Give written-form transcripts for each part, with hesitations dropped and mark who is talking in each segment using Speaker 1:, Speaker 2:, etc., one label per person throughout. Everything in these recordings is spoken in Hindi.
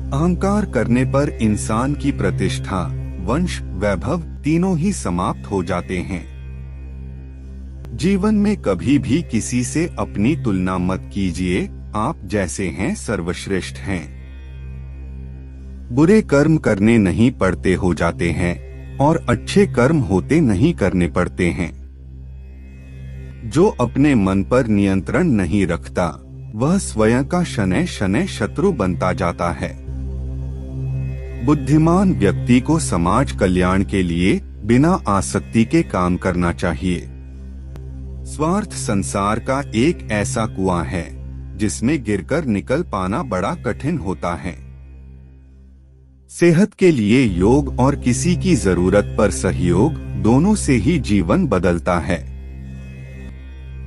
Speaker 1: अहंकार करने पर इंसान की प्रतिष्ठा, वंश, वैभव तीनों ही समाप्त हो जाते हैं। जीवन में कभी भी किसी से अपनी तुलना मत कीजिए, आप जैसे हैं सर्वश्रेष्ठ हैं। बुरे कर्म करने नहीं पड़ते हो जाते हैं और अच्छे कर्म होते नहीं करने पड़ते हैं। जो अपने मन पर नियंत्रण नहीं रखता, वह स्वयं का शनै शनै शत्रु बनता जाता है। बुद्धिमान व्यक्ति को समाज कल्याण के लिए बिना आसक्ति के काम करना चाहिए। स्वार्थ संसार का एक ऐसा कुआं है जिसमें गिरकर निकल पाना बड़ा कठिन होता है। सेहत के लिए योग और किसी की जरूरत पर सहयोग, दोनों से ही जीवन बदलता है।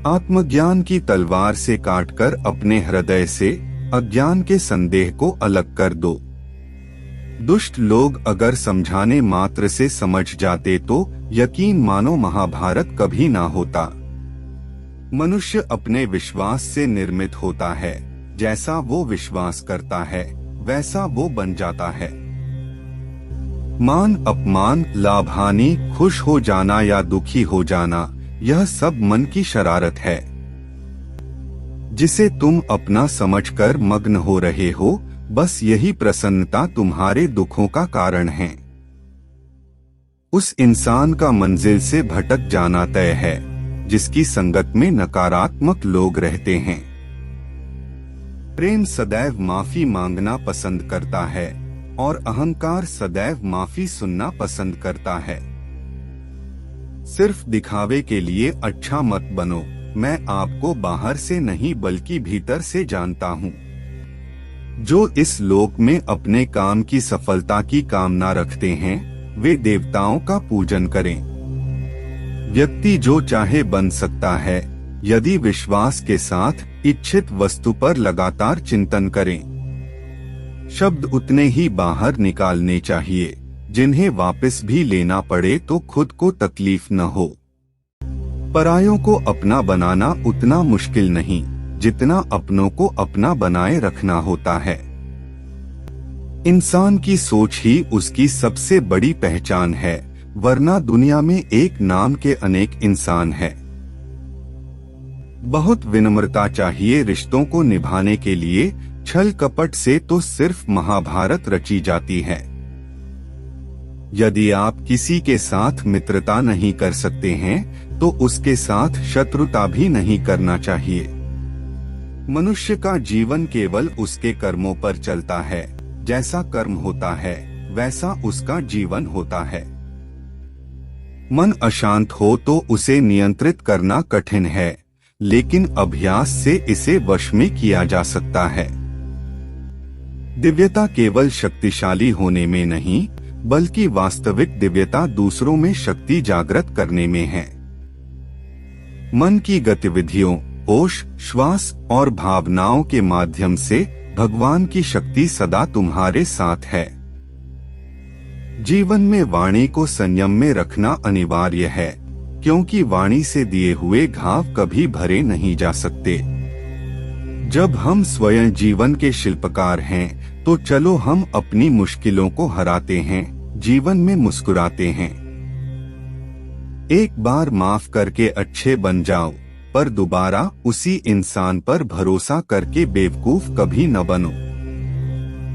Speaker 1: आत्मज्ञान की तलवार से काटकर अपने हृदय से अज्ञान के संदेह को अलग कर दो। दुष्ट लोग अगर समझाने मात्र से समझ जाते तो यकीन मानो महाभारत कभी ना होता। मनुष्य अपने विश्वास से निर्मित होता है, जैसा वो विश्वास करता है वैसा वो बन जाता है। मान अपमान, लाभ हानि, खुश हो जाना या दुखी हो जाना, यह सब मन की शरारत है जिसे तुम अपना समझकर मग्न हो रहे हो। बस यही प्रसन्नता तुम्हारे दुखों का कारण है। उस इंसान का मंजिल से भटक जाना तय है जिसकी संगत में नकारात्मक लोग रहते हैं। प्रेम सदैव माफी मांगना पसंद करता है और अहंकार सदैव माफी सुनना पसंद करता है। सिर्फ दिखावे के लिए अच्छा मत बनो। मैं आपको बाहर से नहीं बल्कि भीतर से जानता हूँ। जो इस लोक में अपने काम की सफलता की कामना रखते हैं, वे देवताओं का पूजन करें। व्यक्ति जो चाहे बन सकता है यदि विश्वास के साथ इच्छित वस्तु पर लगातार चिंतन करें। शब्द उतने ही बाहर निकालने चाहिए जिन्हें वापस भी लेना पड़े तो खुद को तकलीफ न हो। परायों को अपना बनाना उतना मुश्किल नहीं जितना अपनों को अपना बनाए रखना होता है। इंसान की सोच ही उसकी सबसे बड़ी पहचान है, वरना दुनिया में एक नाम के अनेक इंसान हैं। बहुत विनम्रता चाहिए रिश्तों को निभाने के लिए, छल कपट से तो सिर्फ महाभारत रची जाती है। यदि आप किसी के साथ मित्रता नहीं कर सकते हैं तो उसके साथ शत्रुता भी नहीं करना चाहिए। मनुष्य का जीवन केवल उसके कर्मों पर चलता है। जैसा कर्म होता है वैसा उसका जीवन होता है। मन अशांत हो तो उसे नियंत्रित करना कठिन है, लेकिन अभ्यास से इसे वश में किया जा सकता है। दिव्यता केवल शक्तिशाली होने में नहीं, बल्कि वास्तविक दिव्यता दूसरों में शक्ति जागृत करने में है। मन की गतिविधियों, होश, श्वास और भावनाओं के माध्यम से भगवान की शक्ति सदा तुम्हारे साथ है। जीवन में वाणी को संयम में रखना अनिवार्य है, क्योंकि वाणी से दिए हुए घाव कभी भरे नहीं जा सकते। जब हम स्वयं जीवन के शिल्पकार हैं, तो चलो हम अपनी मुश्किलों को हराते हैं, जीवन में मुस्कुराते हैं। एक बार माफ करके अच्छे बन जाओ, पर दोबारा उसी इंसान पर भरोसा करके बेवकूफ कभी न बनो।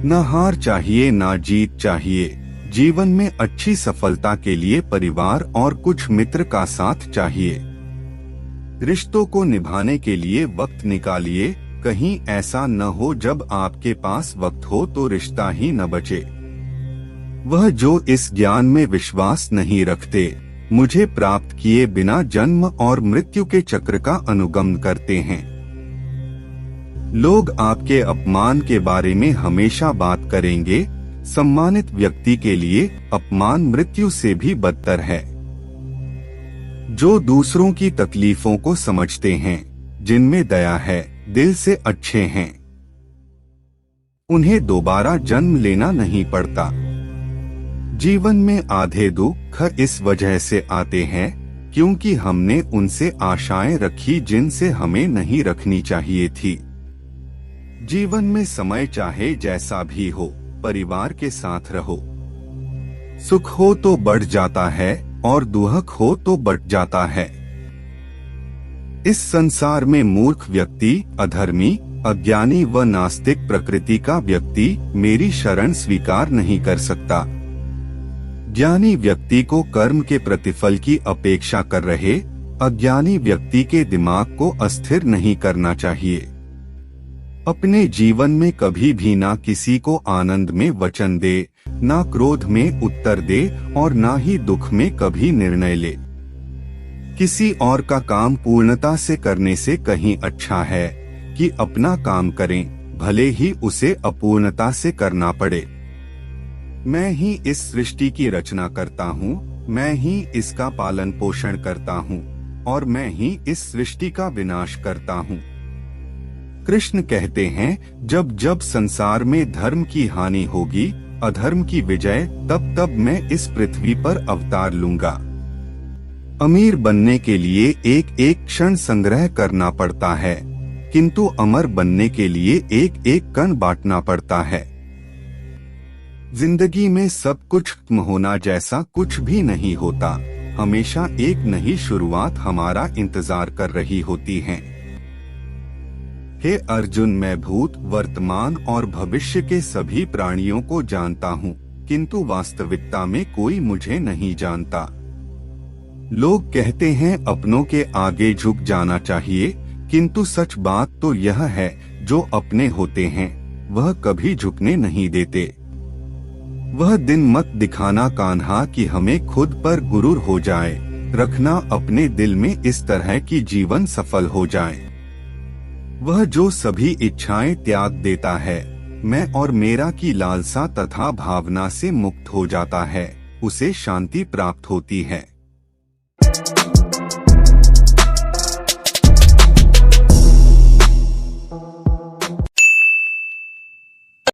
Speaker 1: न हार चाहिए न जीत चाहिए। जीवन में अच्छी सफलता के लिए परिवार और कुछ मित्र का साथ चाहिए। रिश्तों को निभाने के लिए वक्त निकालिए, कहीं ऐसा न हो जब आपके पास वक्त हो तो रिश्ता ही न बचे। वह जो इस ज्ञान में विश्वास नहीं रखते, मुझे प्राप्त किए बिना जन्म और मृत्यु के चक्र का अनुगमन करते हैं। लोग आपके अपमान के बारे में हमेशा बात करेंगे। सम्मानित व्यक्ति के लिए अपमान मृत्यु से भी बदतर है। जो दूसरों की तकलीफों को समझते हैं, जिनमें दया है, दिल से अच्छे हैं, उन्हें दोबारा जन्म लेना नहीं पड़ता। जीवन में आधे दुख इस वजह से आते हैं क्योंकि हमने उनसे आशाएं रखी जिनसे हमें नहीं रखनी चाहिए थी। जीवन में समय चाहे जैसा भी हो, परिवार के साथ रहो। सुख हो तो बढ़ जाता है और दुख हो तो बट जाता है। इस संसार में मूर्ख व्यक्ति, अधर्मी, अज्ञानी व नास्तिक प्रकृति का व्यक्ति मेरी शरण स्वीकार नहीं कर सकता। ज्ञानी व्यक्ति को कर्म के प्रतिफल की अपेक्षा कर रहे अज्ञानी व्यक्ति के दिमाग को अस्थिर नहीं करना चाहिए। अपने जीवन में कभी भी ना किसी को आनंद में वचन दे, ना क्रोध में उत्तर दे और ना ही दुख में कभी निर्णय ले। किसी और का काम पूर्णता से करने से कहीं अच्छा है कि अपना काम करें, भले ही उसे अपूर्णता से करना पड़े। मैं ही इस सृष्टि की रचना करता हूँ, मैं ही इसका पालन पोषण करता हूँ और मैं ही इस सृष्टि का विनाश करता हूँ। कृष्ण कहते हैं, जब जब संसार में धर्म की हानि होगी, अधर्म की विजय, तब तब मैं इस पृथ्वी पर अवतार लूंगा। अमीर बनने के लिए एक एक क्षण संग्रह करना पड़ता है, किंतु अमर बनने के लिए एक एक कण बांटना पड़ता है। जिंदगी में सब कुछ खत्म होना जैसा कुछ भी नहीं होता। हमेशा एक नई शुरुआत हमारा इंतजार कर रही होती है। हे अर्जुन, मैं भूत, वर्तमान और भविष्य के सभी प्राणियों को जानता हूँ, किंतु वास्तविकता में कोई मुझे नहीं जानता। लोग कहते हैं अपनों के आगे झुक जाना चाहिए, किंतु सच बात तो यह है, जो अपने होते हैं वह कभी झुकने नहीं देते। वह दिन मत दिखाना कान्हा कि हमें खुद पर गुरूर हो जाए, रखना अपने दिल में इस तरह की जीवन सफल हो जाए। वह जो सभी इच्छाएं त्याग देता है, मैं और मेरा की लालसा तथा भावना से मुक्त हो जाता है, उसे शांति प्राप्त होती है।